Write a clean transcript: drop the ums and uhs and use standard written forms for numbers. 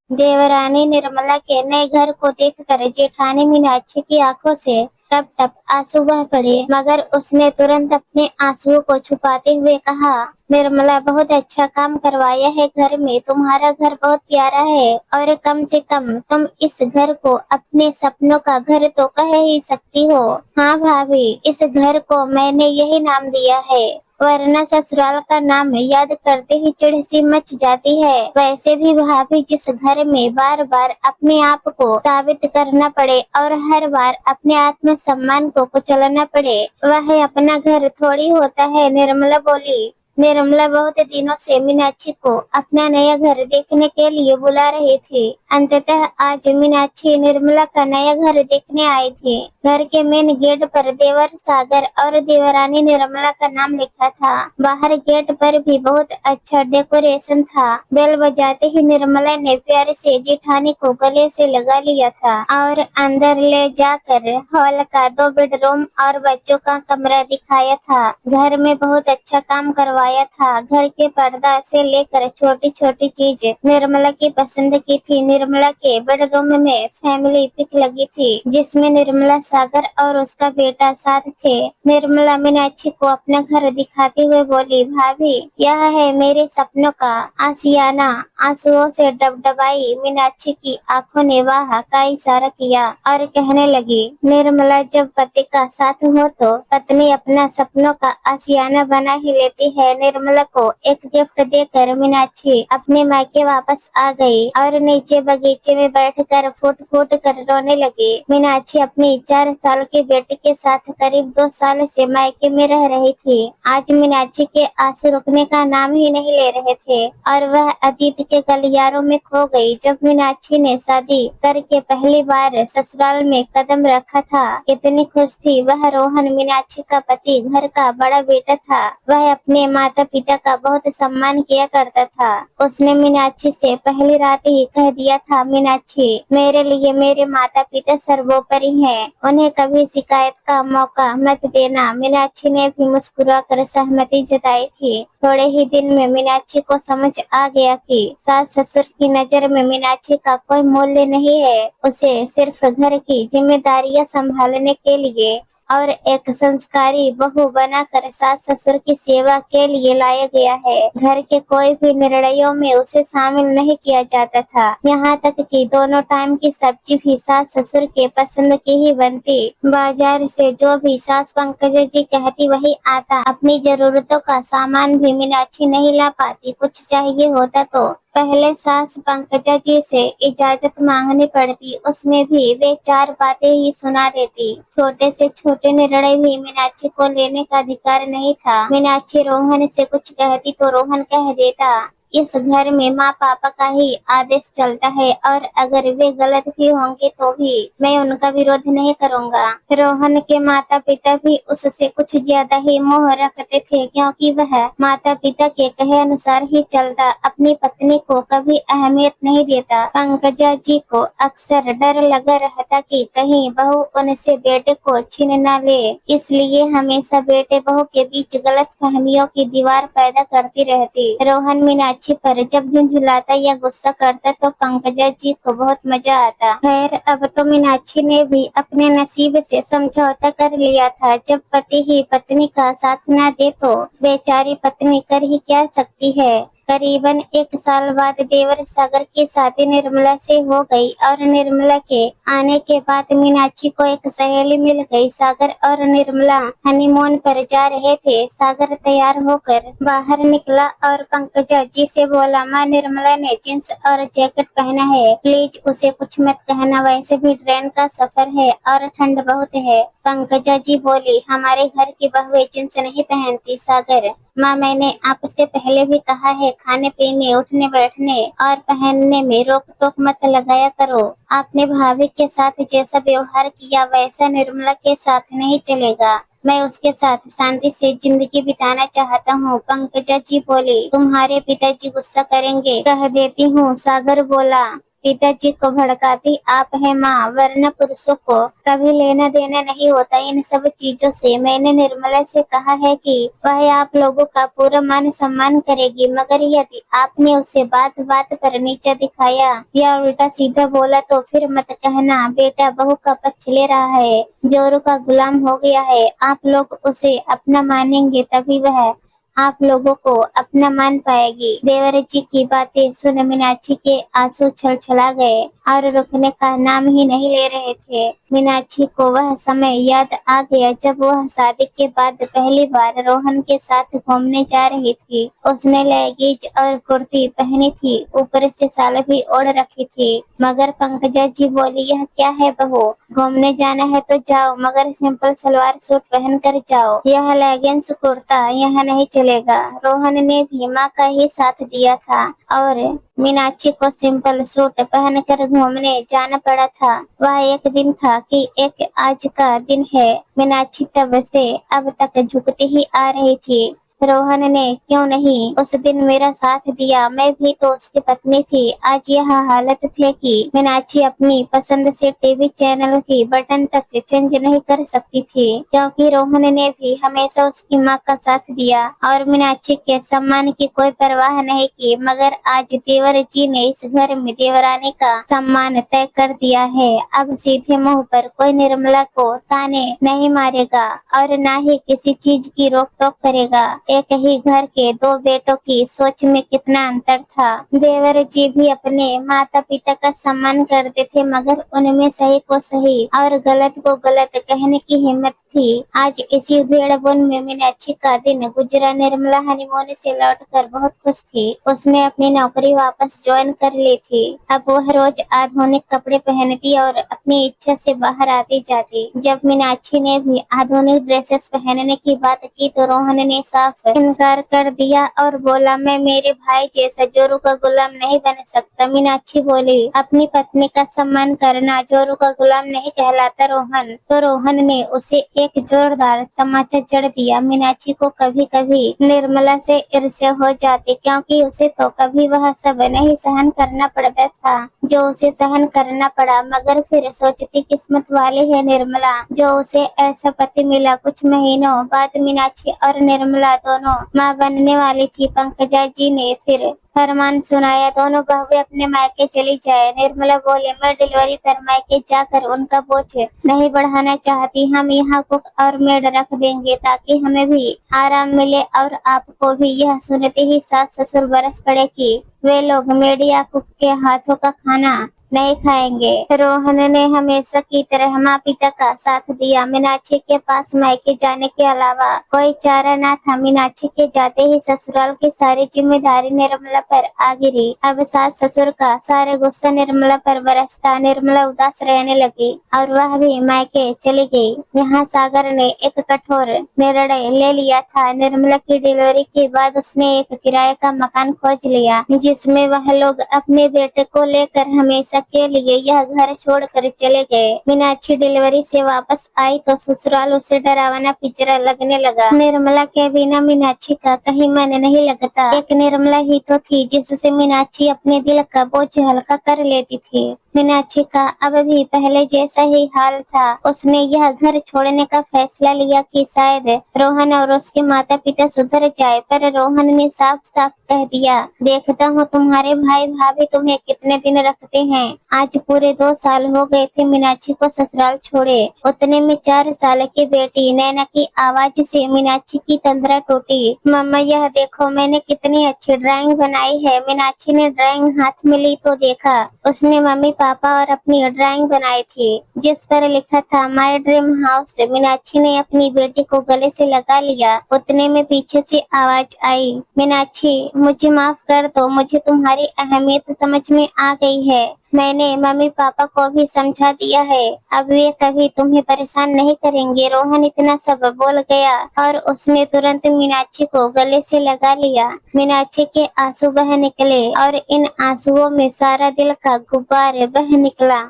देवरानी निर्मला के नए घर को देखकर जेठानी मीनाक्षी की आंखों से टप टप आंसू बह पड़े, मगर उसने तुरंत अपने आंसुओं को छुपाते हुए कहा, निर्मला बहुत अच्छा काम करवाया है घर में, तुम्हारा घर बहुत प्यारा है और कम से कम तुम इस घर को अपने सपनों का घर तो कह ही सकती हो। हाँ भाभी, इस घर को मैंने यही नाम दिया है, वरना ससुराल का नाम याद करते ही चिढ़ सी मच जाती है। वैसे भी भाभी, जिस घर में बार बार अपने आप को साबित करना पड़े और हर बार अपने आत्म सम्मान को कुचलना पड़े, वह अपना घर थोड़ी होता है, निर्मला बोली। निर्मला बहुत दिनों से मीनाक्षी को अपना नया घर देखने के लिए बुला रही थी। अंततः आज मीनाक्षी निर्मला का नया घर देखने आई थी। घर के मेन गेट पर देवर सागर और देवरानी निर्मला का नाम लिखा था। बाहर गेट पर भी बहुत अच्छा डेकोरेशन था। बेल बजाते ही निर्मला ने प्यार से जेठानी को गले से लगा लिया था और अंदर ले जाकर हॉल का 2 बेडरूम और बच्चों का कमरा दिखाया था। घर में बहुत अच्छा काम करवाया था। घर के पर्दा से लेकर छोटी छोटी चीज निर्मला की पसंद की थी। निर्मला के बेडरूम में फैमिली पिक लगी थी, जिसमें निर्मला, सागर और उसका बेटा साथ थे। निर्मला मीनाक्षी को अपना घर दिखाते हुए बोली, भाभी, यह है मेरे सपनों का आशियाना। आंसुओं से डबडबाई मीनाक्षी की आंखों ने वाह का इशारा किया और कहने लगी, निर्मला, जब पति का साथ हो तो पत्नी अपना सपनों का आशियाना बना ही लेती है। निर्मला को एक गिफ्ट देकर मीनाक्षी अपने मायके वापस आ गई और नीचे बगीचे में बैठकर फुट फुट कर रोने लगी। मीनाक्षी अपनी 4 साल के बेटे के साथ करीब 2 साल से मायके में रह रही थी। आज मीनाक्षी के आंसू रुकने का नाम ही नहीं ले रहे थे और वह अतीत के गलियारों में खो गई। जब मीनाक्षी ने शादी करके पहली बार ससुराल में कदम रखा था, कितनी खुश थी वह। रोहन मीनाक्षी का पति घर का बड़ा बेटा था। वह अपने माता पिता का बहुत सम्मान किया करता था। उसने मीनाक्षी से पहली रात ही कह दिया था, मीनाक्षी, मेरे लिए मेरे माता पिता सर्वोपरि हैं, उन्हें कभी शिकायत का मौका मत देना। मीनाक्षी ने भी मुस्कुराकर सहमति जताई थी। थोड़े ही दिन में मीनाक्षी को समझ आ गया कि सास ससुर की नजर में मीनाक्षी का कोई मूल्य नहीं है। उसे सिर्फ घर की जिम्मेदारियां संभालने के लिए और एक संस्कारी बहू बनाकर सास ससुर की सेवा के लिए लाया गया है। घर के कोई भी निर्णयों में उसे शामिल नहीं किया जाता था। यहाँ तक कि दोनों टाइम की सब्जी भी सास ससुर के पसंद की ही बनती। बाजार से जो भी सास पंकज जी कहती वही आता। अपनी जरूरतों का सामान भी मीनाक्षी नहीं ला पाती। कुछ चाहिए होता तो पहले सास पंकजा जी से इजाजत मांगनी पड़ती, उसमें भी वे 4 बातें ही सुना देती। छोटे से छोटे निर्णय भी मीनाक्षी को लेने का अधिकार नहीं था। मीनाक्षी रोहन से कुछ कहती तो रोहन कह देता, इस घर में माँ पापा का ही आदेश चलता है और अगर वे गलत भी होंगे तो भी मैं उनका विरोध नहीं करूँगा। रोहन के माता पिता भी उससे कुछ ज्यादा ही मोह रखते थे, क्योंकि वह माता पिता के कहे अनुसार ही चलता। अपनी पत्नी को कभी अहमियत नहीं देता। पंकजा जी को अक्सर डर लगा रहता कि कहीं बहू उनसे बेटे को छीन न ले, इसलिए हमेशा बेटे बहू के बीच गलत फहमियों की दीवार पैदा करती रहती। रोहन मीनाक्षी पर जब झुंझुलाता या गुस्सा करता तो पंकजा जी को बहुत मजा आता। खैर, अब तो मीनाक्षी ने भी अपने नसीब से समझौता कर लिया था। जब पति ही पत्नी का साथ न दे तो बेचारी पत्नी कर ही क्या सकती है। करीबन 1 साल बाद देवर सागर की शादी निर्मला से हो गई और निर्मला के आने के बाद मीनाक्षी को एक सहेली मिल गई। सागर और निर्मला हनीमून पर जा रहे थे। सागर तैयार होकर बाहर निकला और पंकजा जी से बोला, माँ, निर्मला ने जींस और जैकेट पहना है, प्लीज उसे कुछ मत कहना, वैसे भी ट्रेन का सफर है और ठंड बहुत है। पंकजा जी बोली, हमारे घर की बहुएं जींस नहीं पहनती। सागर, माँ, मैंने आपसे पहले भी कहा है, खाने पीने, उठने बैठने और पहनने में रोक टोक मत लगाया करो। आपने भाभी के साथ जैसा व्यवहार किया वैसा निर्मला के साथ नहीं चलेगा। मैं उसके साथ शांति से जिंदगी बिताना चाहता हूँ। पंकजा जी बोली, तुम्हारे पिताजी गुस्सा करेंगे, कह देती हूँ। सागर बोला, पिताजी को भड़काती आप है माँ, वरना पुरुषों को कभी लेना देना नहीं होता इन सब चीजों से। मैंने निर्मला से कहा है कि वह आप लोगों का पूरा मान सम्मान करेगी, मगर यदि आपने उसे बात बात पर नीचा दिखाया या उल्टा सीधा बोला तो फिर मत कहना बेटा बहू का पक्ष ले रहा है, जोरू का गुलाम हो गया है। आप लोग उसे अपना मानेंगे तभी वह आप लोगों को अपना मान पाएगी। देवर जी की बातें सुन मीनाक्षी के आंसू छलछला गए और रुकने का नाम ही नहीं ले रहे थे। मीनाक्षी को वह समय याद आ गया जब वह शादी के बाद पहली बार रोहन के साथ घूमने जा रही थी। उसने लेगीज और कुर्ती पहनी थी, ऊपर से साल भी ओढ़ रखी थी, मगर पंकजा जी बोली यह क्या है बहू, घूमने जाना है तो जाओ, मगर सिंपल सलवार सूट पहन कर जाओ, यह लेगिंग्स कुर्ता यह नहीं चलेगा। रोहन ने भी माँ का ही साथ दिया था और मीनाक्षी को सिंपल सूट पहनकर घूमने जाना पड़ा था। वह एक दिन था कि एक आज का दिन है। मीनाक्षी तब से अब तक झुकती ही आ रही थी। रोहन ने क्यों नहीं उस दिन मेरा साथ दिया, मैं भी तो उसकी पत्नी थी। आज यह हालत थे कि मीनाक्षी अपनी पसंद से टीवी चैनल की बटन तक चेंज नहीं कर सकती थी, क्योंकि रोहन ने भी हमेशा उसकी माँ का साथ दिया और मीनाक्षी के सम्मान की कोई परवाह नहीं की। मगर आज देवर जी ने इस घर में देवरानी का सम्मान तय कर दिया है। अब सीधे मुंह पर कोई निर्मला को ताने नहीं मारेगा और न ही किसी चीज की रोक टोक करेगा। एक ही घर के दो बेटों की सोच में कितना अंतर था। देवर जी भी अपने माता पिता का सम्मान करते थे, मगर उनमें सही को सही और गलत को गलत कहने की हिम्मत थी। आज इसी उधेड़बुन में मीनाक्षी का दिन गुजरा। निर्मला हनीमून से लौटकर बहुत खुश थी। उसने अपनी नौकरी वापस ज्वाइन कर ली थी। अब वह रोज आधुनिक कपड़े पहनती और अपनी इच्छा से बाहर आती जाती। जब मीनाक्षी ने भी आधुनिक ड्रेसेस पहनने की बात की तो रोहन ने साफ इनकार कर दिया और बोला मैं मेरे भाई जैसा जोरू का गुलाम नहीं बन सकता। मीनाक्षी बोली अपनी पत्नी का सम्मान करना जोरू का गुलाम नहीं कहलाता रोहन। तो रोहन ने उसे एक जोरदार तमाचा जड़ दिया। मीनाक्षी को कभी कभी निर्मला से ईर्ष्या हो जाती, क्योंकि उसे तो कभी वह सब नहीं सहन करना पड़ता था जो उसे सहन करना पड़ा। मगर फिर सोचती किस्मत वाली है निर्मला जो उसे ऐसा पति मिला। कुछ महीनों बाद मीनाक्षी और निर्मला दोनों माँ बनने वाली थी। पंकजा जी ने फिर फरमान सुनाया दोनों बहुएं अपने मायके चली जाए। निर्मला बोले मैं डिलीवरी पर मायके जाकर उनका बोझ नहीं बढ़ाना चाहती, हम यहाँ कुक और मेड रख देंगे ताकि हमें भी आराम मिले और आपको भी। यह सुनते ही सास ससुर बरस पड़े कि वे लोग मेड या कुक के हाथों का खाना नहीं खाएंगे। रोहन ने हमेशा की तरह माँ पिता का साथ दिया। मीनाक्षी के पास मायके जाने के अलावा कोई चारा न था। मीनाक्षी के जाते ही ससुराल की सारी जिम्मेदारी निर्मला पर आ गिरी। अब सास ससुर का सारा गुस्सा निर्मला पर बरसता। निर्मला उदास रहने लगी और वह भी मायके चली गई। यहाँ सागर ने एक कठोर निर्णय ले लिया था। निर्मला की डिलीवरी के बाद उसने एक किराए का मकान खोज लिया, जिसमें वह लोग अपने बेटे को लेकर हमेशा के लिए यह घर छोड़कर चले गए। मीनाक्षी डिलीवरी से वापस आई तो ससुराल उसे डरावना पिंजरा लगने लगा। निर्मला के बिना मीनाक्षी का कहीं मन नहीं लगता। एक निर्मला ही तो थी जिससे मीनाक्षी अपने दिल का बोझ हल्का कर लेती थी। मीनाक्षी का अब भी पहले जैसा ही हाल था। उसने यह घर छोड़ने का फैसला लिया कि शायद रोहन और उसके माता पिता सुधर जाए, पर रोहन ने साफ साफ कह दिया देखता हूँ तुम्हारे भाई भाभी तुम्हें कितने दिन रखते हैं। आज पूरे 2 साल हो गए थे मीनाक्षी को ससुराल छोड़े। उतने में 4 साल की बेटी नैना की आवाज से मीनाक्षी की तंद्रा टूटी। मम्मा यह देखो मैंने कितनी अच्छी ड्राइंग बनाई है। मीनाक्षी ने ड्राइंग हाथ में ली तो देखा उसने मम्मी पापा और अपनी ड्राइंग बनाई थी, जिस पर लिखा था माय ड्रीम हाउस। मीनाक्षी ने अपनी बेटी को गले से लगा लिया। उतने में पीछे से आवाज आई मीनाक्षी मुझे माफ कर दो, मुझे तुम्हारी अहमियत समझ में आ गई है। मैंने मम्मी पापा को भी समझा दिया है, अब वे कभी तुम्हें परेशान नहीं करेंगे। रोहन इतना सब बोल गया और उसने तुरंत मीनाक्षी को गले से लगा लिया। मीनाक्षी के आंसू बह निकले और इन आंसुओं में सारा दिल का गुब्बार बह निकला।